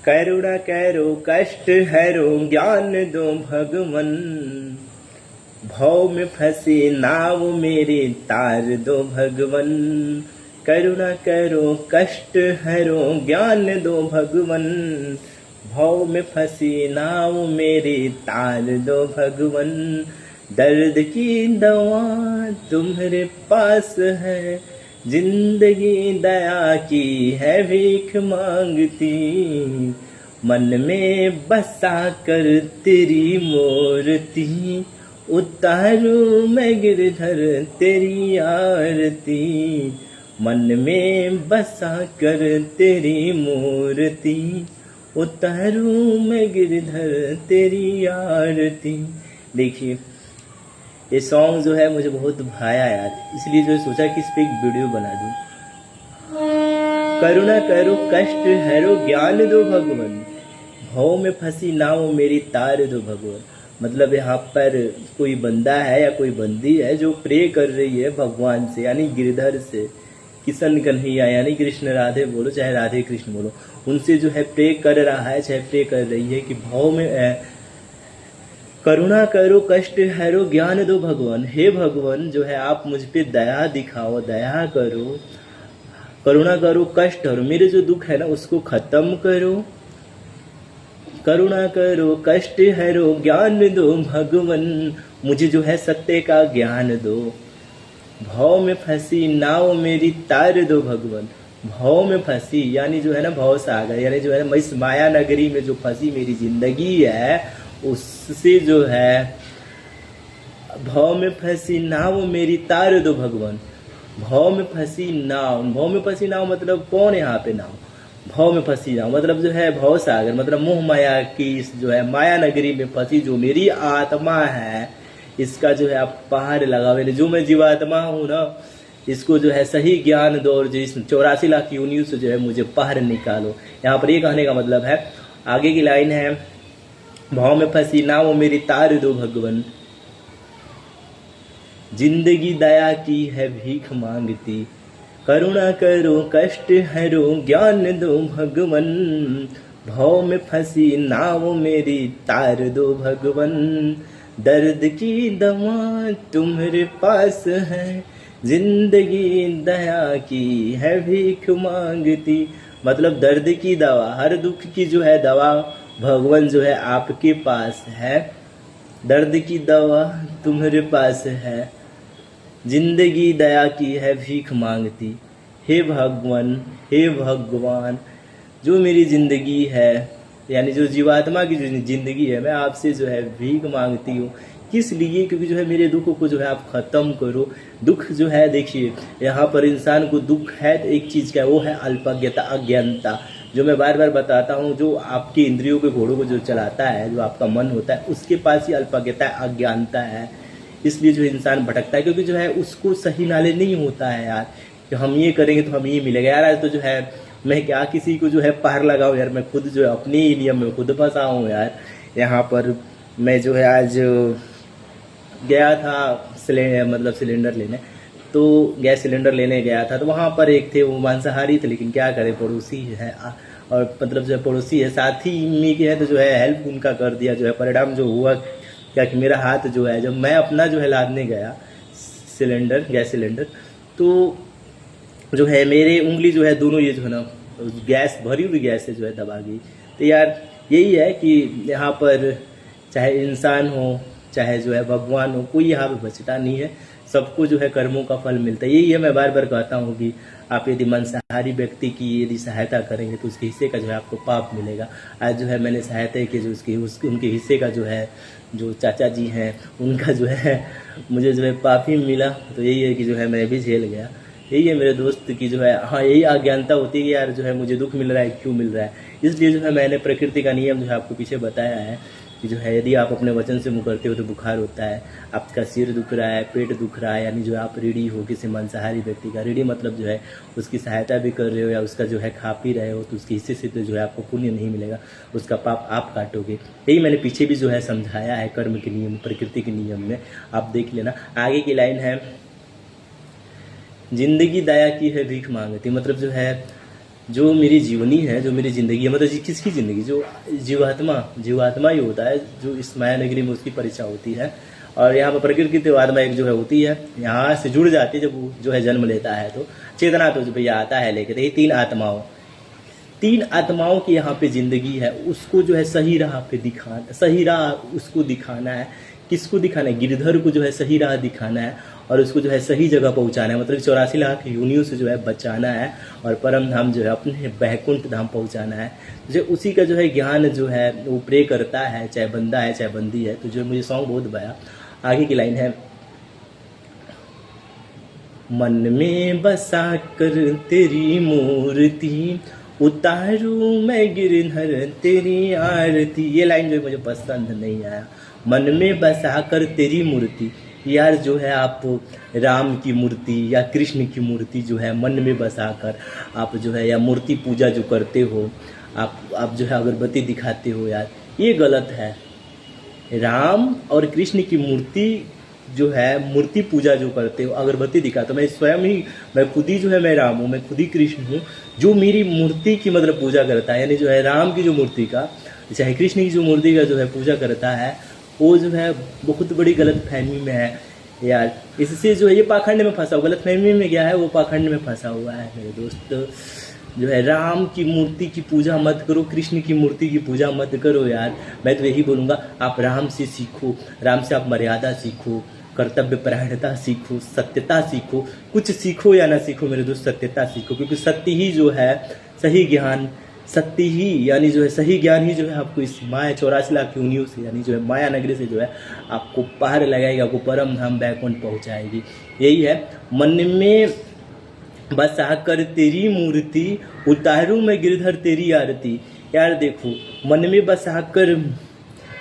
करुणा करो कष्ट हरो ज्ञान दो भगवन, भव में फंसी नाव मेरी तार दो भगवन। करुणा करो कष्ट हरो ज्ञान दो भगवन, भव में फंसी नाव मेरी तार दो भगवन। दर्द की दवा तुम्हारे पास है, जिंदगी दया की है भीख मांगती। मन में बसा कर तेरी मूर्ति, उतारूं मैं गिरधर तेरी आरती। मन में बसा कर तेरी मूर्ति, उतारूं मैं गिरधर तेरी आरती। देखिए ये सॉन्ग जो है मुझे बहुत भाया यार, इसलिए जो सोचा कि इस पर एक वीडियो बना दूं। करुणा करो कष्ट हरो ज्ञान दो भगवन, भव में फंसी नाव मेरी तार दो भगवन। मतलब यहाँ पर कोई बंदा है या कोई बंदी है जो प्रे कर रही है भगवान से, यानी गिरधर से, किशन कन्हैया यानी कृष्ण राधे बोलो चाहे राधे कृष्ण बोलो, उनसे जो है प्रे कर रहा है चाहे प्रे कर रही है कि भव में करुणा करो कष्ट हरो ज्ञान दो भगवान। हे भगवान जो है आप मुझ पे दया दिखाओ, दया करो, करुणा करो कष्ट हरो, मेरे जो दुख है ना उसको खत्म करो। करुणा करो कष्ट हरो ज्ञान दो भगवन, मुझे जो है सत्य का ज्ञान दो। भव में फंसी नाव मेरी तार दो भगवान। भव में फंसी यानी जो है ना भव सागर, यानी जो है ना इस माया नगरी में जो फंसी मेरी जिंदगी है उससे जो है भव में फंसी नाव मेरी तार दो भगवान। भव में फंसी नाव, भव में फंसी नाव मतलब कौन है यहाँ पे नाव? भव में फंसी नाव मतलब जो है भव सागर, मतलब मोह माया की जो है माया नगरी में फंसी जो मेरी आत्मा है, इसका जो है आप पार लगावे। जो मैं जीवात्मा हूँ ना, इसको जो है सही ज्ञान दो और जो इस 84 लाख यूनियों से जो है मुझे बाहर निकालो। यहाँ पर ये कहने का मतलब है, आगे की लाइन है, भाव में फंसी नाव मेरी तार दो भगवन, जिंदगी दया की है भीख मांगती। करुणा करो कष्ट हरो ज्ञान दो भगवन, भाव में फंसी नाव मेरी तार दो भगवन। दर्द की दवा तुम्हारे पास है, जिंदगी दया की है भीख मांगती। मतलब दर्द की दवा, हर दुख की जो है दवा भगवान जो है आपके पास है। दर्द की दवा तुम्हारे पास है, जिंदगी दया की है भीख मांगती। हे भगवान, हे भगवान, जो मेरी जिंदगी है यानी जो जीवात्मा की जो जिंदगी है, मैं आपसे जो है भीख मांगती हूँ। किस लिए? क्योंकि जो है मेरे दुख को जो है आप खत्म करो। दुख जो है देखिए यहाँ पर इंसान को दुख है तो एक चीज़ का, वो है अल्पज्ञता, अज्ञानता, जो मैं बार बार बताता हूँ। जो आपके इंद्रियों के घोड़ों को जो चलाता है, जो आपका मन होता है, उसके पास ही अल्पज्ञता, अज्ञानता है। इसलिए जो इंसान भटकता है, क्योंकि जो है उसको सही नॉलेज नहीं होता है यार कि हम ये करेंगे तो हम ये मिलेगा। यार आज तो जो है मैं क्या किसी को जो है पार लगाऊं यार, मैं खुद जो है अपने ही नियम में खुद फंसा हूँ यार। यहाँ पर मैं जो है आज गया था मतलब सिलेंडर लेने, तो गैस सिलेंडर लेने गया था, तो वहाँ पर एक थे वो मांसाहारी थे, लेकिन क्या करें पड़ोसी है और मतलब जो है पड़ोसी है, साथ ही मम्मी के है, तो जो है हेल्प उनका कर दिया। जो है परिणाम जो हुआ क्या कि मेरा हाथ जो है, जब मैं अपना जो है लादने गया सिलेंडर, गैस सिलेंडर, तो जो है मेरे उंगली जो है दोनों ये जो है ना गैस, भरी हुई गैस से जो है दबा गई। तो यार यही है कि यहाँ पर चाहे इंसान हो चाहे जो है भगवान हो, कोई यहाँ पे बचता नहीं है, सबको जो है कर्मों का फल मिलता है। यही है मैं बार बार कहता हूँ कि आप यदि मांसाहारी व्यक्ति की यदि सहायता करेंगे तो उसके हिस्से का जो है आपको पाप मिलेगा। आज जो है मैंने सहायता की, जो उनके हिस्से का जो है, जो चाचा जी हैं उनका जो है मुझे जो है पाप ही मिला। तो यही है कि जो है मैं भी झेल गया। यही है मेरे दोस्त की जो है, हाँ यही अज्ञानता होती है कि यार जो है मुझे दुख मिल रहा है, क्यों मिल रहा है। इसलिए जो है मैंने प्रकृति का नियम जो है आपको पीछे बताया है कि जो है यदि आप अपने वचन से मुकरते हो तो बुखार होता है, आपका सिर दुख रहा है, पेट दुख रहा है, यानी जो आप ऋणी हो किसी मांसाहारी व्यक्ति का। ऋणी मतलब जो है उसकी सहायता भी कर रहे हो या उसका जो है खा पी रहे हो, तो उसके हिस्से से तो जो है आपको पुण्य नहीं मिलेगा, उसका पाप आप काटोगे। यही मैंने पीछे भी जो है समझाया है कर्म के नियम, प्रकृति के नियम में, आप देख लेना। आगे की लाइन है, जिंदगी दया की है भीख मांगती। मतलब जो है जो मेरी जीवनी है, जो मेरी ज़िंदगी है, मतलब किसकी ज़िंदगी, जो जीवात्मा ही होता है, जो इस माया नगरी में उसकी परीक्षा होती है। और यहाँ पर प्रकृति की आत्मा एक जो है होती है, यहाँ से जुड़ जाती है जब वो जो है जन्म लेता है, तो चेतना तो जो भैया आता है लेके। तो ये तीन आत्माओं की यहाँ पे ज़िंदगी है, उसको जो है सही राह पे दिखाना, सही राह उसको दिखाना है। किसको दिखाना है? गिरधर को जो है सही राह दिखाना है और उसको जो है सही जगह पहुँचाना है, मतलब 84 लाख योनियों से जो है बचाना है और परम धाम जो है अपने बैकुंठ धाम पहुँचाना है। जो उसी का जो है ज्ञान जो है वो प्रे करता है, चाहे बंदा है चाहे बंदी है। तो जो मुझे सॉन्ग बहुत भाया, आगे की लाइन है, मन में बसा कर तेरी मूर्ति उतारू मैं गिरधर तेरी आरती। ये लाइन जो मुझे पसंद नहीं आया। मन में बसा कर तेरी मूर्ति, यार जो है आप राम की मूर्ति या कृष्ण की मूर्ति जो है मन में बसा कर आप जो है, या मूर्ति पूजा जो करते हो आप जो है अगरबत्ती दिखाते हो, यार ये गलत है। राम और कृष्ण की मूर्ति जो है, मूर्ति पूजा जो करते हो, अगरबत्ती दिखाते हो, मैं स्वयं ही, मैं खुद ही जो है मैं राम हूँ, मैं खुद ही कृष्ण हूँ, जो मेरी मूर्ति की मतलब पूजा करता है, यानी जो है राम की जो मूर्ति का चाहे कृष्ण की जो मूर्ति का जो है पूजा करता है, वो जो है बहुत बड़ी गलत फहमी में है यार। इससे जो है ये पाखंड में फंसा हुआ, गलत फहमी में क्या है, वो पाखंड में फंसा हुआ है मेरे दोस्त। जो है राम की मूर्ति की पूजा मत करो, कृष्ण की मूर्ति की पूजा मत करो यार। मैं तो यही बोलूँगा, आप राम से सीखो, राम से आप मर्यादा सीखो, कर्तव्य परायणता सीखो, सत्यता सीखो। कुछ सीखो या ना सीखो मेरे दोस्त, सत्यता सीखो, क्योंकि सत्य ही जो है सही ज्ञान, सत्य ही यानी जो है सही ज्ञान ही जो है आपको इस माया 84 लाख योनियों से, यानी जो है माया नगरी से जो है आपको पार लगाएगा, आपको परम धाम बैकुंठ पहुँचाएगी। यही है, मन में बसा कर तेरी मूर्ति उतारूं मैं गिरधर तेरी आरती। यार देखो, मन में बसा कर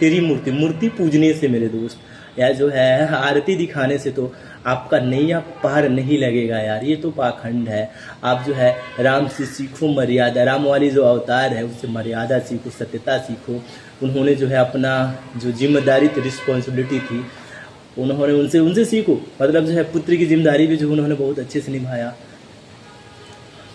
तेरी मूर्ति पूजने से मेरे दोस्त, या जो है आरती दिखाने से तो आपका नैया पार नहीं लगेगा यार। ये तो पाखंड है। आप जो है राम से सीखो मर्यादा, राम वाली जो अवतार है उससे मर्यादा सीखो, सत्यता सीखो। उन्होंने जो है अपना जो जिम्मेदारी थी, रिस्पॉन्सिबिलिटी थी, उन्होंने उनसे सीखो। मतलब जो है पुत्र की जिम्मेदारी भी जो उन्होंने बहुत अच्छे से निभाया।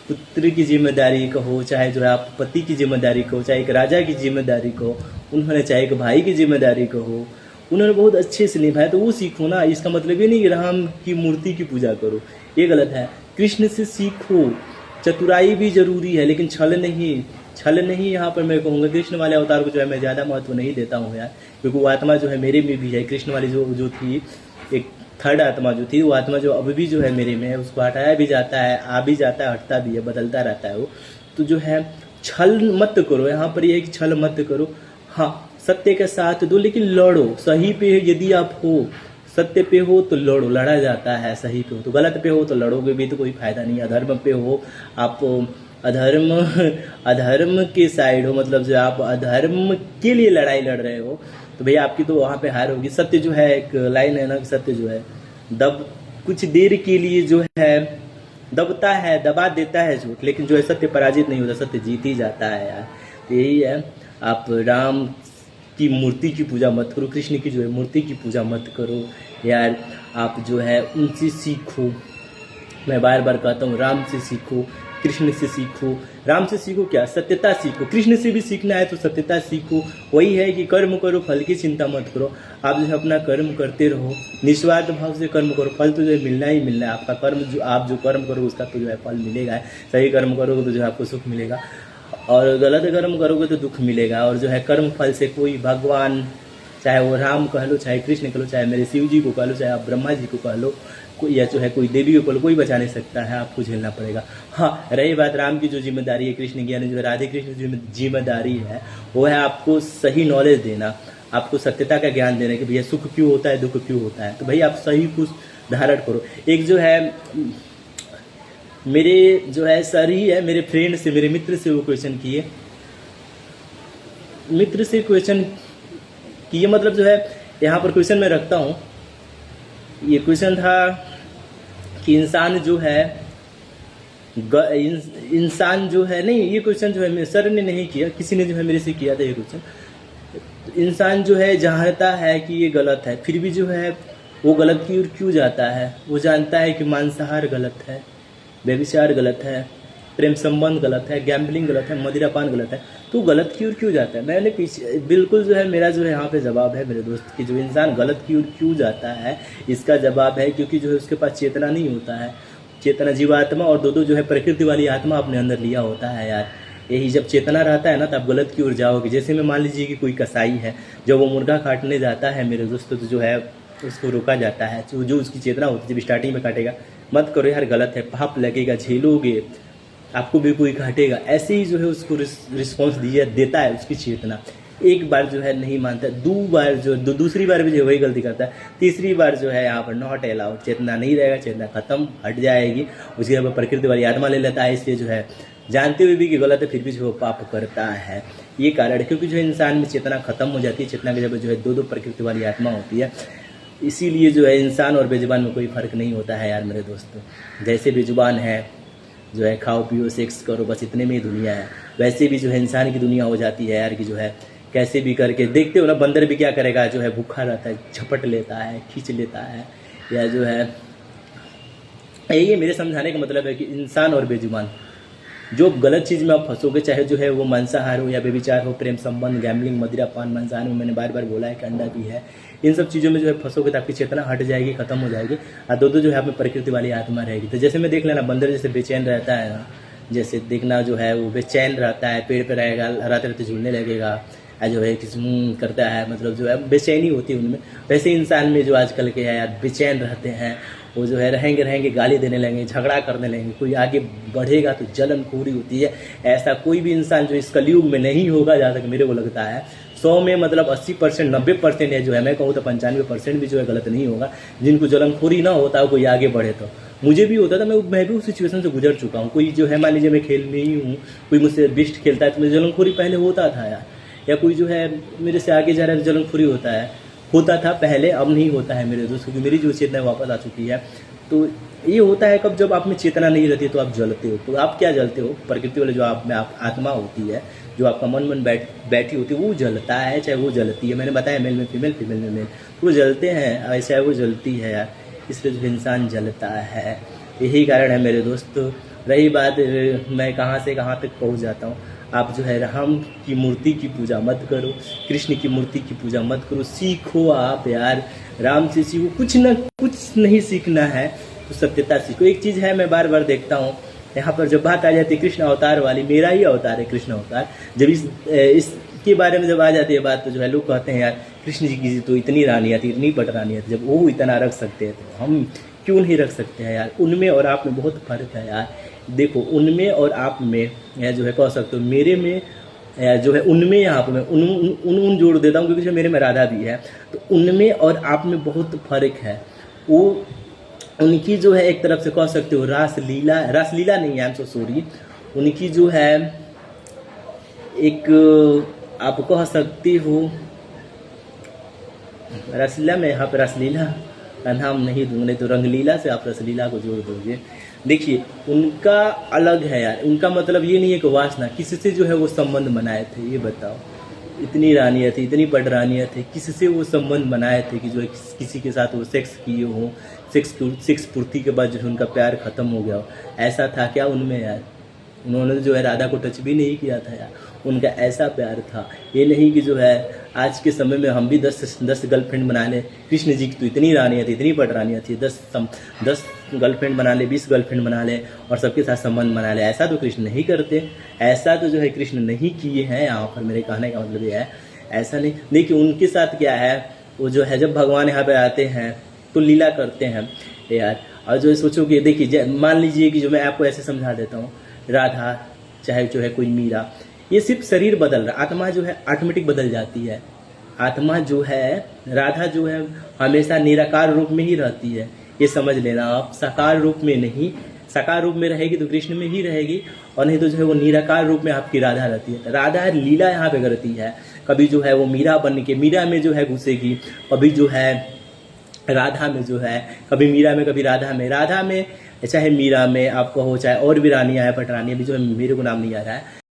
पुत्र की जिम्मेदारी कहो, चाहे जो है आप पति की जिम्मेदारी कहो, चाहे एक राजा की जिम्मेदारी कहो, उन्होंने चाहे एक भाई की जिम्मेदारी कहो, उन्होंने बहुत अच्छे से निभाया। तो वो सीखो ना। इसका मतलब ये नहीं कि राम की मूर्ति की पूजा करो, ये गलत है। कृष्ण से सीखो, चतुराई भी जरूरी है, लेकिन छल नहीं। यहाँ पर मैं कहूँगा कृष्ण वाले अवतार को जो है मैं ज़्यादा महत्व नहीं देता हूँ यार, क्योंकि वो आत्मा जो है मेरे में भी है। कृष्ण वाली जो थी, एक थर्ड आत्मा जो थी, वो आत्मा जो अब भी जो है मेरे में है, उसको हटाया भी जाता है, आ भी जाता है, हटता भी है, बदलता रहता है वो। तो जो है छल मत करो, यहाँ पर ये है कि छल मत करो। हाँ, सत्य के साथ दो, लेकिन लड़ो। सही पे यदि आप हो, सत्य पे हो तो लड़ो, लड़ा जाता है। सही पे हो तो, गलत पे हो तो लड़ोगे भी तो कोई फायदा नहीं। अधर्म पे हो आप, अधर्म के साइड हो, मतलब जो आप अधर्म के लिए लड़ाई लड़ रहे हो, तो भैया आपकी तो वहाँ पे हार होगी। सत्य जो है, एक लाइन है ना, सत्य जो है कुछ देर के लिए जो है दबता है, दबा देता है झूठ, लेकिन जो है सत्य पराजित नहीं होता, सत्य जीत ही जाता है यार। तो यही है, आप राम की मूर्ति की पूजा मत करो, कृष्ण की जो है मूर्ति की पूजा मत करो यार। आप जो है उनसे सीखो। मैं बार बार कहता हूँ, राम से सीखो, कृष्ण से सीखो। राम से सीखो क्या? सत्यता सीखो। कृष्ण से भी सीखना है तो सत्यता सीखो। वही है कि कर्म करो, फल की चिंता मत करो। आप जो है अपना कर्म करते रहो, निस्वार्थ भाव से कर्म करो, फल तो जो है मिलना ही मिलना है। आपका कर्म जो आप जो कर्म करो उसका तो जो है फल मिलेगा। सही कर्म करोगे तो जो है आपको सुख मिलेगा, और गलत कर्म करोगे तो दुख मिलेगा। और जो है कर्म फल से कोई भगवान, चाहे वो राम कह लो, चाहे कृष्ण कह लो, चाहे मेरे शिव जी को कह लो, चाहे आप ब्रह्मा जी को कह लो, कोई या जो है कोई देवी को कह लो, कोई बचा नहीं सकता है, आपको झेलना पड़ेगा। हाँ, रही बात राम की जो जिम्मेदारी है, कृष्ण की यानी जो राधे कृष्ण की जिम्मेदारी है, वो है आपको सही नॉलेज देना, आपको सत्यता का ज्ञान देना कि भैया सुख क्यों होता है, दुख क्यों होता है। तो भैया आप सही कुछ धारण करो। एक जो है मेरे जो है सर ही है, मेरे फ्रेंड से, मेरे मित्र से वो क्वेश्चन किए, मित्र से क्वेश्चन किए, मतलब जो है यहाँ पर क्वेश्चन मैं रखता हूँ। ये क्वेश्चन था कि इंसान जो है इंसान जो है, नहीं ये क्वेश्चन जो है मेरे सर ने नहीं किया, किसी ने जो है मेरे से किया था ये क्वेश्चन। इंसान जो है जानता है कि ये गलत है, फिर भी जो है वो गलत की ओर क्यों जाता है? वो जानता है कि मांसाहार गलत है, व्यभिचार गलत है, प्रेम संबंध गलत है, गैम्बलिंग गलत है, मदिरापान गलत है, तो गलत की ओर क्यों जाता है? मैंने पीछे बिल्कुल जो है मेरा जो है यहाँ पे जवाब है मेरे दोस्त कि जो इंसान गलत की ओर क्यों जाता है, इसका जवाब है क्योंकि जो है उसके पास चेतना नहीं होता है। चेतना जीवात्मा और दो जो है प्रकृति वाली आत्मा अपने अंदर लिया होता है यार। यही जब चेतना रहता है ना तब गलत की ओर जाओगे। जैसे में मान लीजिए कि कोई कसाई है, जब वो मुर्गा काटने जाता है मेरे दोस्तों तो जो है उसको रोका जाता है, तो जो उसकी चेतना होती है जब स्टार्टिंग में काटेगा, मत करो यार गलत है, पाप लगेगा, झेलोगे, आपको भी कोई काटेगा, ऐसे ही जो है उसको रिस्पॉन्स देता है उसकी चेतना। एक बार जो है नहीं मानता, दूसरी बार भी जो है वही गलती करता है, तीसरी बार जो है यहाँ पर नॉट अलाउड, चेतना नहीं रहेगा, चेतना खत्म, हट जाएगी, उसके बाद प्रकृति वाली आत्मा ले लेता है। इसलिए जो है जानते हुए भी कि गलत है फिर भी जो पाप करता है। ये कारण है क्योंकि जो इंसान में चेतना खत्म हो जाती है, चेतना की जब जो है दो प्रकृति वाली आत्मा होती है, इसीलिए जो है इंसान और बेजुबान में कोई फ़र्क नहीं होता है यार मेरे दोस्तों। जैसे बेजुबान है जो है खाओ पियो सेक्स करो बस इतने में ही दुनिया है, वैसे भी जो है इंसान की दुनिया हो जाती है यार कि जो है कैसे भी करके देखते हो ना, बंदर भी क्या करेगा, जो है भूखा रहता है झपट लेता है, खींच लेता है, या जो है ये मेरे समझाने का मतलब है कि इंसान और बेजुबान जो गलत चीज़ में आप फंसोगे, चाहे जो है वो मांसाहार हो या बेविचार हो, प्रेम संबंध, गैम्बलिंग, मदिरापान, मांसाहार में मैंने बार बार बोला है कि अंडा भी है, इन सब चीज़ों में जो है फंसोगे तो आपकी चेतना हट जाएगी, खत्म हो जाएगी, और दो जो है आप में प्रकृति वाली आत्मा रहेगी। तो जैसे मैं देख लेना बंदर जैसे बेचैन रहता है ना, जैसे देखना जो है वो बेचैन रहता है, पेड़ पर रहेगा, रहते रहते झूलने लगेगा, जो है किसी करता है, मतलब जो है बेचैनी होती है उनमें, वैसे इंसान में जो आजकल के है यार बेचैन रहते हैं, वो जो है रहेंगे गाली देने लगेंगे, झगड़ा करने लगेंगे, कोई आगे बढ़ेगा तो जलनखोरी होती है। ऐसा कोई भी इंसान जो इस कलयुग में नहीं होगा, जहाँ तक मेरे को लगता है 100 में मतलब 80% 90% है जो है, मैं कहूँ तो 95% भी जो है गलत नहीं होगा, जिनको जलनखोरी ना होता हो कोई आगे बढ़े। तो मुझे भी होता था, मैं भी उस सिचुएशन से गुजर चुका हूँ। कोई जो है मान लीजिए मैं खेल में ही हूँ, कोई मुझसे बेस्ट खेलता है तो मुझे जलनखोरी पहले होता था यार, या कोई जो है मेरे से आगे जा रहा है तो जलनखोरी होता था पहले, अब नहीं होता है मेरे दोस्तों, क्योंकि मेरी जो चेतना वापस आ चुकी है। तो ये होता है कब, जब आप में चेतना नहीं रहती तो आप जलते हो। तो आप क्या जलते हो? प्रकृति वाले जो आप में आत्मा होती है, जो आपका मन बैठी होती है, वो जलता है, चाहे वो जलती है। मैंने बताया मेल में फीमेल, फीमेल में मेल, वो जलते हैं, चाहे वो जलती है यार, इसलिए जो इंसान जलता है। यही कारण है मेरे दोस्तों। रही बात मैं कहाँ से कहाँ तक पहुँच जाता हूँ, आप जो है राम की मूर्ति की पूजा मत करो, कृष्ण की मूर्ति की पूजा मत करो, सीखो आप यार, राम से सीखो, कुछ नहीं सीखना है तो सत्यता सीखो। एक चीज़ है मैं बार बार देखता हूँ, यहाँ पर जब बात आ जाती है कृष्ण अवतार वाली, मेरा ही अवतार है कृष्ण अवतार, जब इसके बारे में जब आ जाती है बात तो जो है लोग कहते हैं यार कृष्ण जी की तो इतनी रानियाँ थी, इतनी पटरानियाँ थी, जब वो इतना रख सकते हैं तो हम क्यों नहीं रख सकते हैं यार। उनमें और आप में बहुत फ़र्क है यार। देखो उनमें और आप में या जो है कह सकते हो मेरे में जो है उनमें, यहाँ पर मैं उन जोड़ देता हूँ क्योंकि जो मेरे में राधा भी है, तो उनमें और आप में बहुत फ़र्क है। वो उनकी जो है एक तरफ से कह सकते हो रासलीला नहीं है, आई एम सो सॉरी, उनकी जो है एक आप कह सकते हो रासलीला में, यहाँ पर रासलीला का नाम नहीं दूंगा, नहीं तो रंगलीला से आप रसलीला को जोड़ दोगे। देखिए उनका अलग है यार, उनका मतलब ये नहीं है कि वासना, किससे जो है वो संबंध बनाए थे, ये बताओ। इतनी रानियाँ थी, इतनी बड़ रानियाँ थे, किससे वो संबंध बनाए थे कि जो है किसी के साथ वो सेक्स किए हो, सेक्स पूर्ति के बाद जो है उनका प्यार खत्म हो गया हो। ऐसा था क्या उनमें यार? उन्होंने जो है राधा को टच भी नहीं किया था यार, उनका ऐसा प्यार था। ये नहीं कि जो है आज के समय में हम भी 10 गर्लफ्रेंड बना लें, कृष्ण जी की तो इतनी रानियाँ थी, इतनी पट रानियाँ थी, 10 गर्लफ्रेंड बना ले, 20 गर्लफ्रेंड बना ले और सबके साथ संबंध बना ले। ऐसा तो कृष्ण नहीं करते, ऐसा तो जो है कृष्ण नहीं किए हैं। यहाँ पर मेरे कहने का मतलब ये है, ऐसा नहीं। देखिए उनके साथ क्या है, वो जो है जब भगवान यहाँ पे आते हैं तो लीला करते हैं यार। और जो सोचो कि देखिए मान लीजिए कि जो मैं आपको ऐसे समझा देता हूँ, राधा चाहे जो है कोई मीरा, ये सिर्फ शरीर बदल रहा, आत्मा जो है ऑटोमेटिक बदल जाती है। आत्मा जो है राधा जो है हमेशा निराकार रूप में ही रहती है, ये समझ लेना आप। साकार रूप में नहीं, साकार रूप में रहेगी तो कृष्ण में ही रहेगी, और नहीं तो जो है वो निराकार रूप में आपकी राधा रहती है। राधा लीला यहाँ पे करती है, कभी जो है वो मीरा बन के मीरा में जो है घुसेगी, कभी जो है राधा में जो है, कभी मीरा में कभी राधा में चाहे मीरा में आप कहो, चाहे और भी रानियाँ है, पटरानियाँ भी जो है मेरे को नाम नहीं आ रहा है।